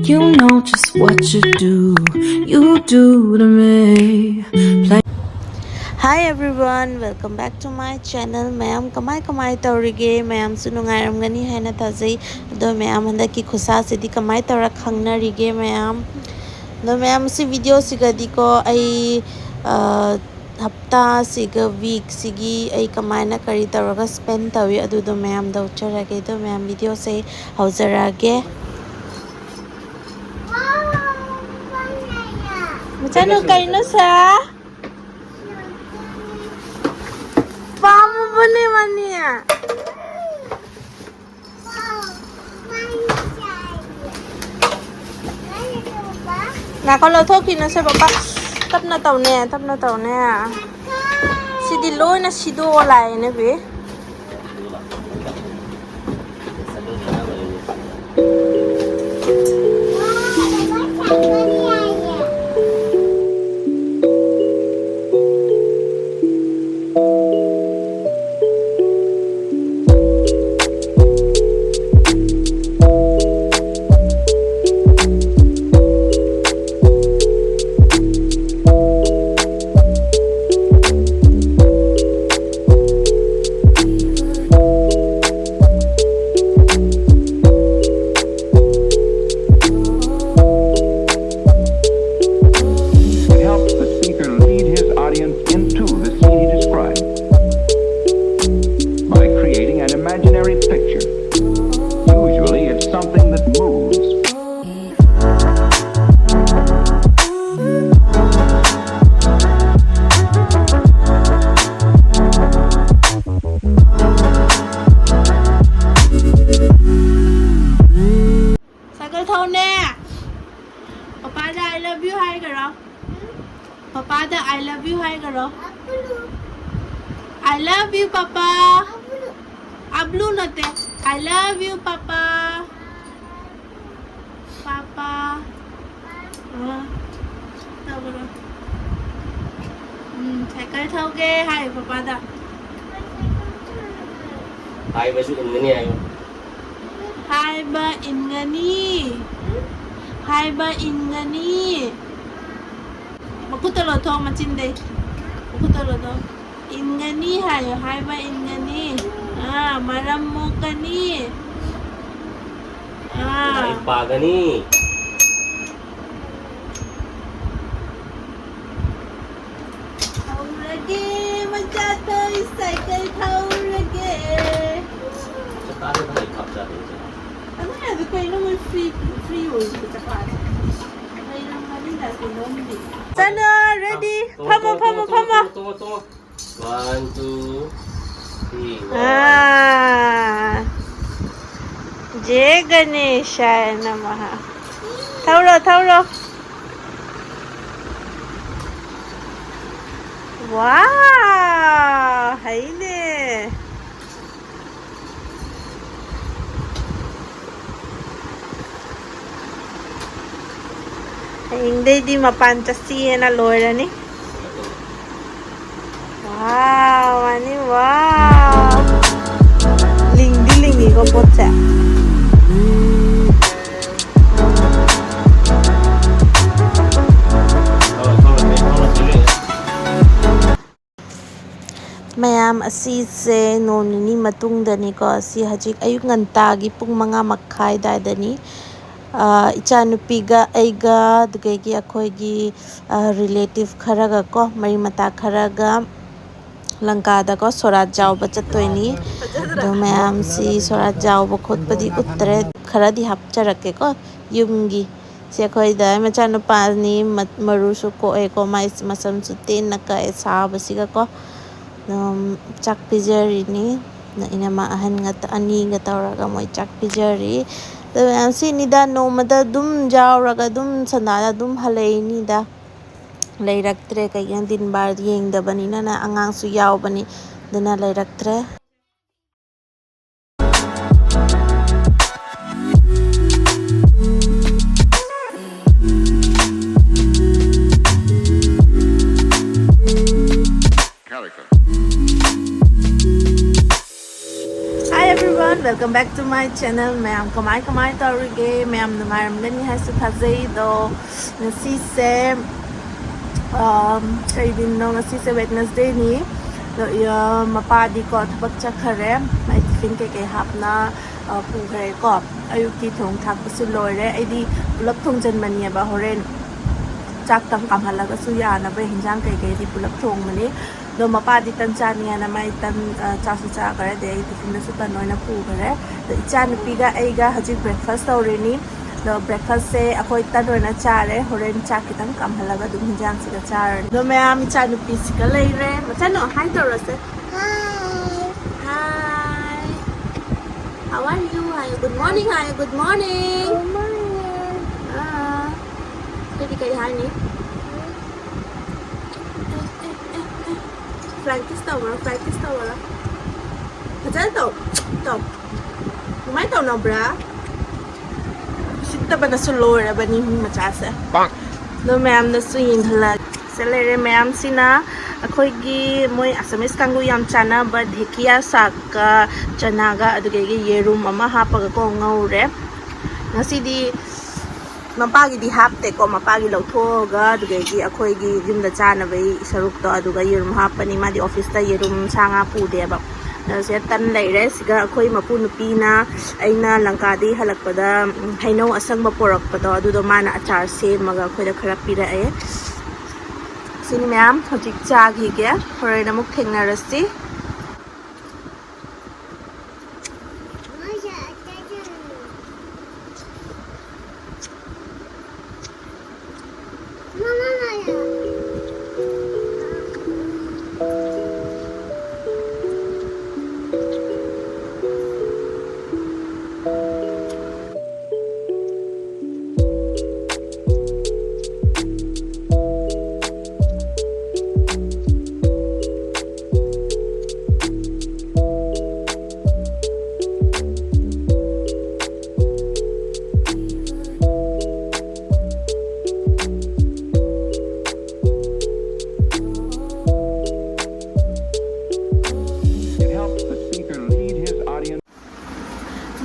You know just what you do to me. Hi everyone, welcome back to my channel. Mayam kamai taurige mayam su nungairamgani haina thajai ado mayam handaki khusa sidi kamai taura khangnarige mayam do mayam si video sigadi ko ai hafta siga week sigi ai kamaina kari tauraga spend tawi adu do mayam da ucharage do mayam video se haujarage Machano kaino sa Pamu bune mania. Nah kalau thoki na sa papa tap na tau ne sidi loy na sido wala ne be I love you hi karo Papa da I love you hi karo I love you Papa Ablu nate I love you Papa Papa cycle thoge hi Papa da Hai ba su ingani ayo Hi ba ingani Hai ba ingani Makutalo to macinde Makutalo to Ingani hayo hai ba ingani maram mo kani Hai pagani Thaurage majato cycle thaurage Sakali hai khapsa de Ano ya do ko ino mo free hoy ko chapat May lang mali da ko nombi Sana ready pamo 1 2 3 Jai Ganeshaya Namaha Thauro Wow haine Hindi di mapantasiya na loira ni Wow mani wow Lingdi ko po siya Mayam asise nonini matungdani ko si hajik ayuk ngantagi pung mga makkhay dadani Echanupiga eiga dugegi akhoigi relative kharaga ko mari mata kharaga Langkada ko sorat jawba chattoini do mayam si sorat jawba khotpadi uttre kharadi hapcharake ko yumgi si akhoida machanupani marusu ko e ko mais masam sutin naka e sabasiga ko chak pijari ni na inama ahan nga ani nga tawraga moy chak pijari do mayam si nida nomada dum jawraga dum sanada dum halay nida Leiraktre kaya din bar yengdabani na angang su yawbani dana leiraktre Hi everyone, welcome back to my channel. Mayam kamai taurige. Mayam nungaramgani haisu thajai do. Ngasi se kay din no ngasi se Wednesday ni. Do mapadi ko thabak chakhare. Mai tiffin ke hapna pukhare ko. Ayuki thong thak pasu loire. Aidi pulap thong jan mani ba horen. Chak tam kamhalaga su ya na ba hinjang kay di pulap thong mani. Do mapadi tan chaniya na mai tan chasu cha kare de tiffin na su tan noina pu kare do Echanupi ga eiga haji breakfast taureni do breakfast se akoi tan noina chare horen cha kitang kamhalaga dum hinjang siga char do Mayam Echanupi siga leire machano hi taurase hi how are you good morning good morning kadi hi ni practice tàu rồi thật ra tàu mấy tàu nào bra xin ta bên số lôi ra bên nhưng mà trả sẽ nó Mayam nó suy nhìn thật là sẽ lấy Mayam xin á khôi gi môi Assamese kangu yam chana but hekia sak chana ga adu cái yerum ama hapa ga ko ngau re ngasi di mapagi di hapte ko mapagi lauthoga dugegi akhoi gi yumda chana bai saruk to aduga yerum hapani ma di office ta yerum sanga pu de ba se tan leire siga akhoi mapu nupi na aina langka di halakpada haino asangba porak pado adudo mana achar se maga khoi da khara pira e sini Mayam hojik cha gi ge hore na muk thengna rasi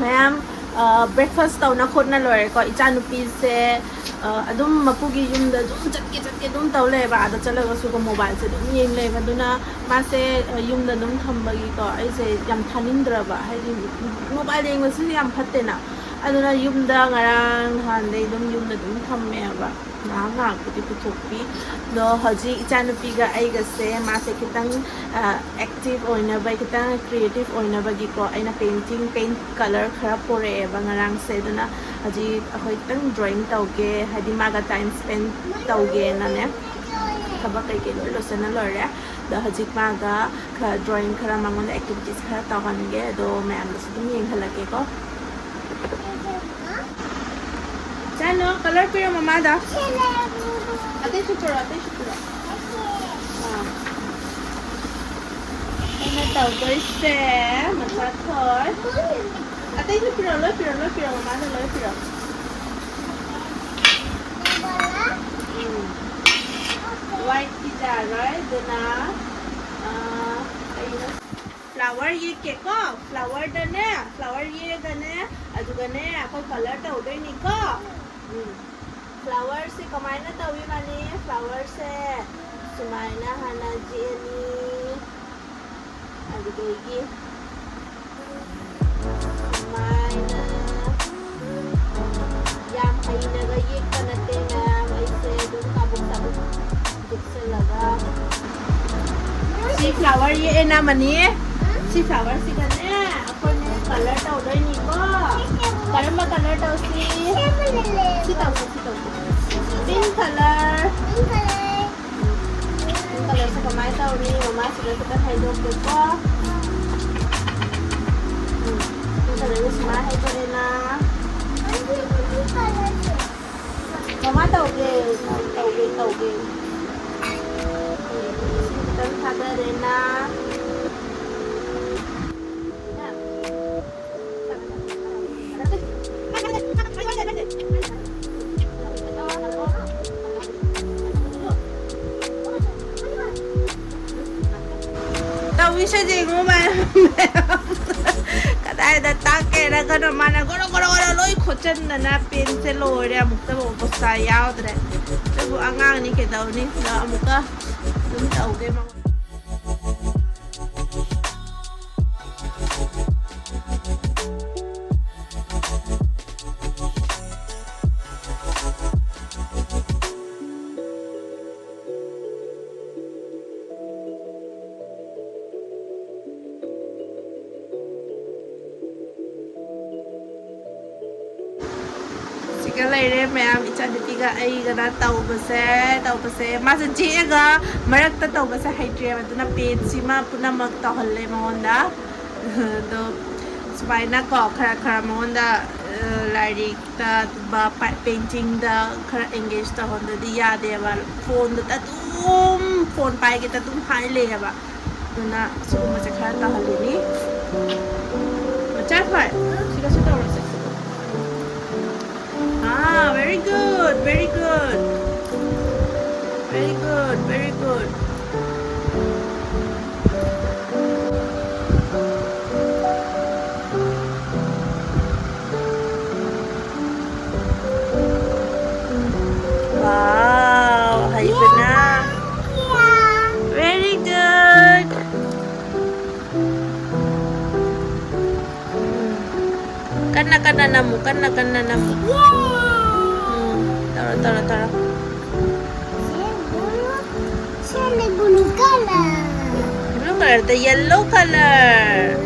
Mayam breakfast tau na khot na lore ko Echanupi se adum mapugi yum da dum chatke dum tau le ba da chala ga su ko mobile se dum yeng le ba duna ma se yum da dum thambagi ko ai se yam thanindra ba hai mobile yeng su yam phatte na aduna yum da ngarang han dei dum yum da dum thamme ba na nga ku thokpi do haji Echanupi ga ai ga se ma se kitang active oina ba kitang creative oina ba gi ko aina paint color khara pore ba ngarang se duna haji ahoi tang drawing tauge hadi maga time spend tauge na ne thaba kai ke lo sana lore do haji maga drawing khara mangon activities khara tawan ge do Mayam su dum yeng halake ko chalo color pero mama da ate chupura ana tau doi se macha thoi ate chupura lo pero mama da lo pero white ki ja right dona flower ye ke ko flower da ye da ne aduga ne akoi color ta udai ni ko flower se kamaina tawi mani flower se sumaina hana jeni aduga gi sumaina yam haina ga ye kanate na mai se dum kabuk dikse laga si flower ye ena mani si flower si kane akoi ne color ta udai ni ko karamba color ta si tau pink color sa kamay tau ni mama sudah kita hidop ko pink color ni sama hidop na mama tau ge kita sabar na Tawi siya di mo man. Kadai da take ꯀꯩꯅꯣ ꯃꯥꯅ ꯒꯣꯔꯣ ꯒꯣꯔꯣ ꯒꯣꯔꯣ ꯂꯣꯏ ꯈꯣꯠꯆꯟꯗꯅ ꯄꯦꯟꯁꯦ ꯂꯣꯏꯔꯦ ꯑꯃꯨꯛꯇꯕꯨ ꯄꯣꯁꯇꯥ ꯌꯥꯎꯗ꯭ꯔꯦ ꯑꯗꯨꯕꯨ ꯑꯉꯥꯡꯅꯤ ꯀꯩꯗꯧꯅꯤ ꯑꯗꯣ ꯑꯃꯨꯛꯀ ꯑꯗꯨꯝ ꯇꯧꯒꯦ ꯃꯉꯣꯟꯗ ꯂꯩꯔꯦ ꯃꯌꯥꯝ ꯏꯆꯥꯅꯨꯄꯤꯒ ꯑꯩꯒꯅ ꯇꯧꯕꯁꯦ ꯃꯥꯁꯦ ꯖꯦꯛꯑꯒ ꯃꯔꯛꯇ ꯇꯧꯕꯁꯦ ꯍꯩꯇ꯭ꯔꯦꯕ ꯑꯗꯨꯅ ꯄꯦꯖꯁꯤꯃ ꯄꯨꯝꯅꯃꯛ ꯇꯧꯍꯜꯂꯦ ꯃꯉꯣꯟꯗ ꯑꯗꯣ ꯁꯨꯃꯥꯏꯅ ꯀꯣ ꯈꯔ ꯃꯉꯣꯟꯗ ꯂꯥꯏꯔꯤꯛꯇ ꯄꯦꯟꯇꯤꯡꯗ ꯈꯔ ꯑꯦꯡꯒꯦꯖ ꯇꯧꯍꯟꯗꯗꯤ ꯌꯥꯗꯦꯕ ꯐꯣꯟꯗꯨꯗ ꯑꯗꯨꯝ ꯐꯣꯟ ꯄꯥꯏꯒꯦꯗ ꯑꯗꯨꯝ ꯍꯥꯏ ꯂꯩꯌꯦꯕ ꯑꯗꯨꯅ ꯁꯤꯒꯨꯝꯕꯁꯦ ꯈꯔ ꯇꯧꯍꯜꯂꯤꯅꯤ ꯃꯆꯥ ꯐꯥꯏ ꯁꯤꯒꯁꯨ ꯇꯧꯔꯁꯦ very good, very good. Very good, very good. Wow, Haibana. Very good. Kana namu. Tara. Blue color. Blue color, the yellow color.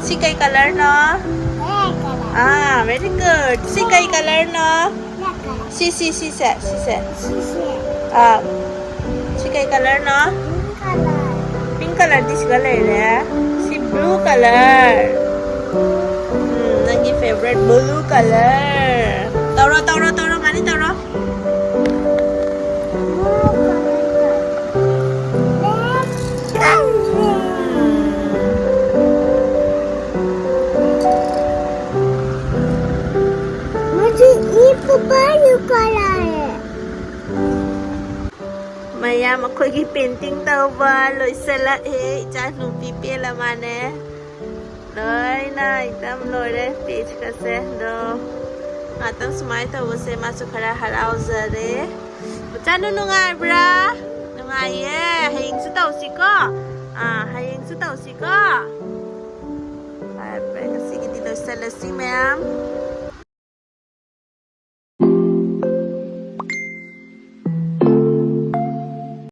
Sikai color no? Very good. Sikai color no? Si said. Sikai color no? Pink color this color ya. Si blue color. Nangi favorite blue color. Tauro mani tauro. Mayam ako'y painting tauba loisala Echanupi pela mane loi na ekdam loire page kase do atang sumai tawase masu khara harauzare chanu nungai bra nungai ye haying su tawsi ko haying su tawsi ko bye bye kasi gidi loisala si ma'am